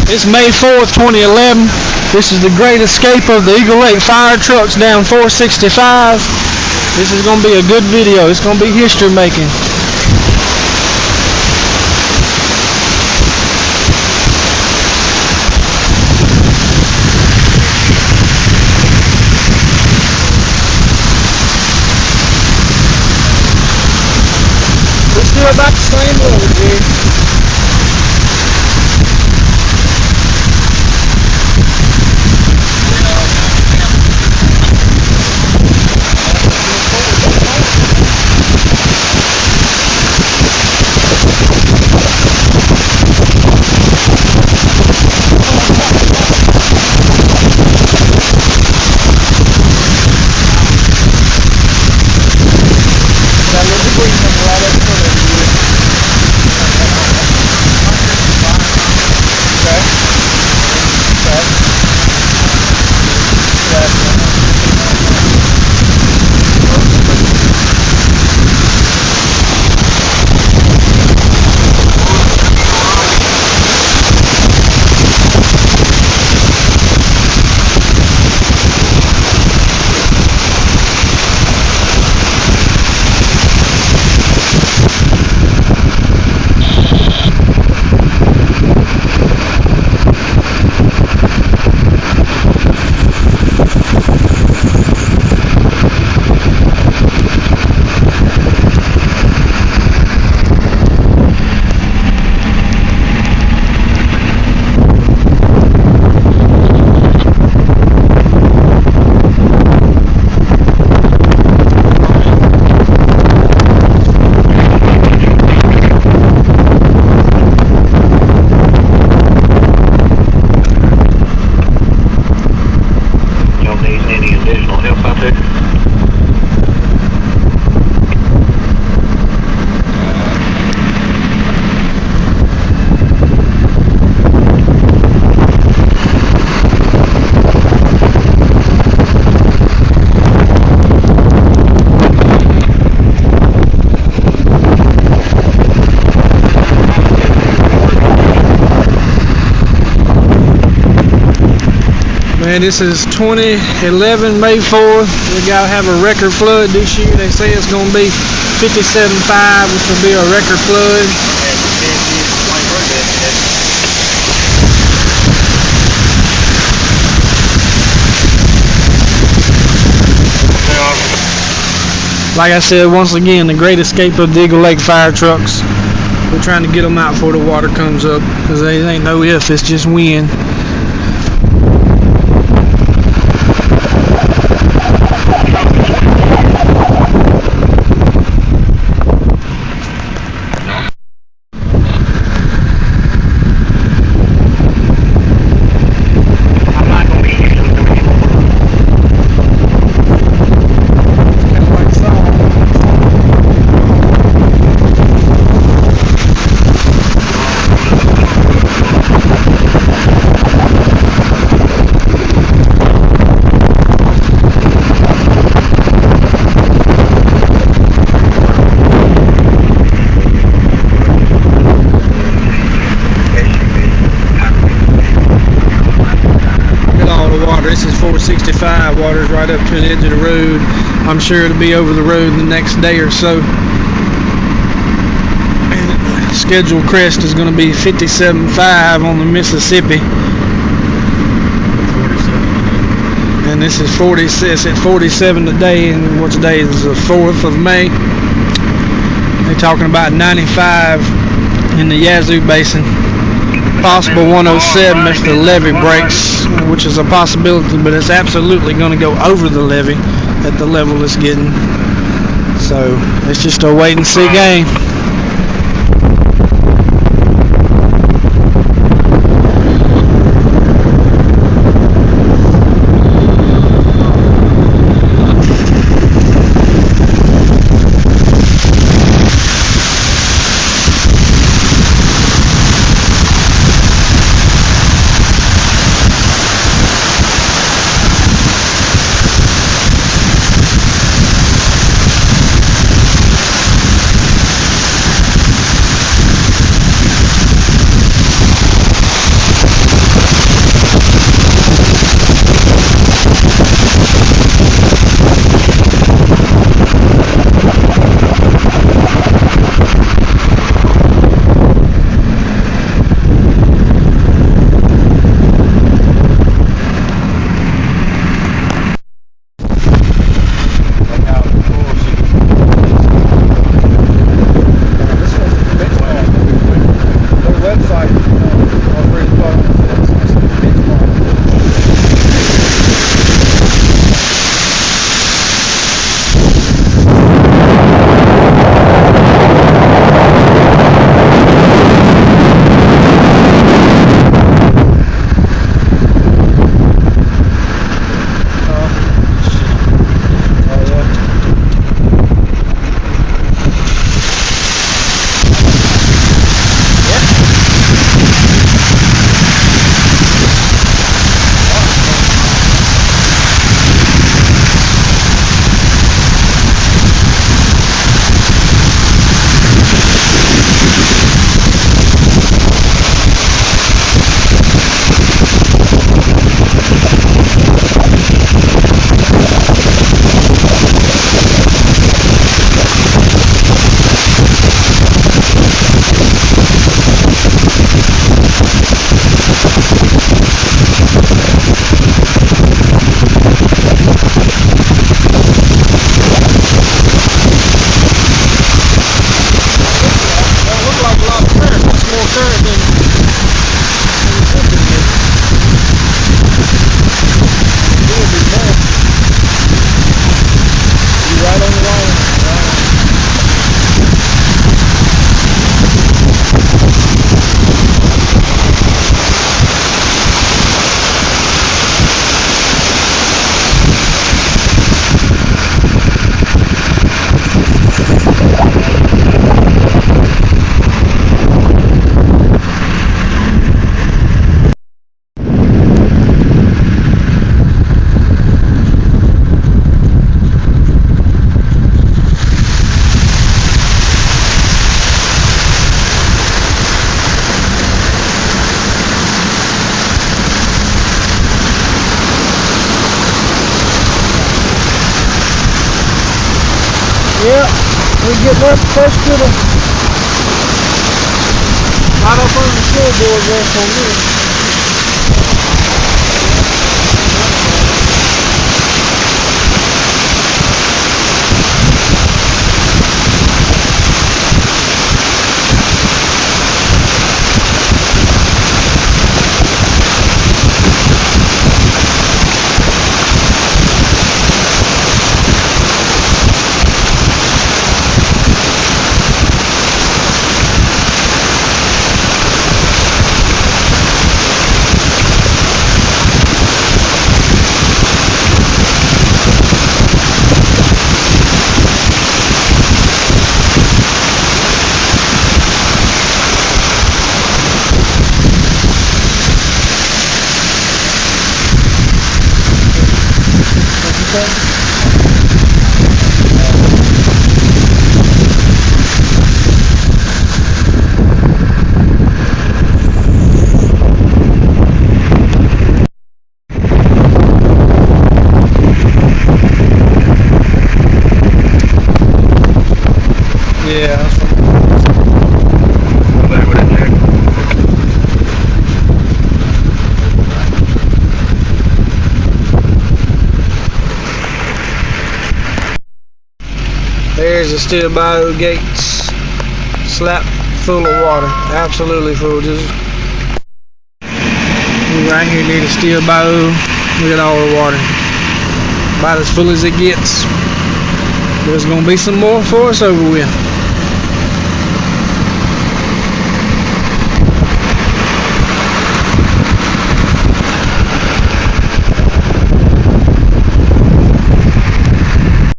It's May 4th, 2011. This is the great escape of the Eagle Lake fire trucks down 465. This is going to be a good video. It's going to be history making. We're still about the same level, dude. Man, this is 2011, May 4th. We gotta have a record flood this year. They say it's gonna be 57.5, which will be a record flood. Like I said, once again, the great escape of the Eagle Lake fire trucks. We're trying to get them out before the water comes up, because it ain't no if, it's just when. This is 465, water's right up to the edge of the road. I'm sure it'll be over the road the next day or so. And scheduled crest is going to be 57.5 on the Mississippi. And this is 46 at 47 today, and what today is the 4th of May. They're talking about 95 in the Yazoo Basin. Possible 107 if the levee breaks, which is a possibility, but it's absolutely going to go over the levee at the level it's getting. So it's just a wait and see game. We're getting up close to the right up on the floorboard there for me. Yeah. There's the Steel Bayou gates, slap full of water, absolutely full. Just right here near the Steel Bayou, look at all the water, about as full as it gets. There's gonna be some more for us over with.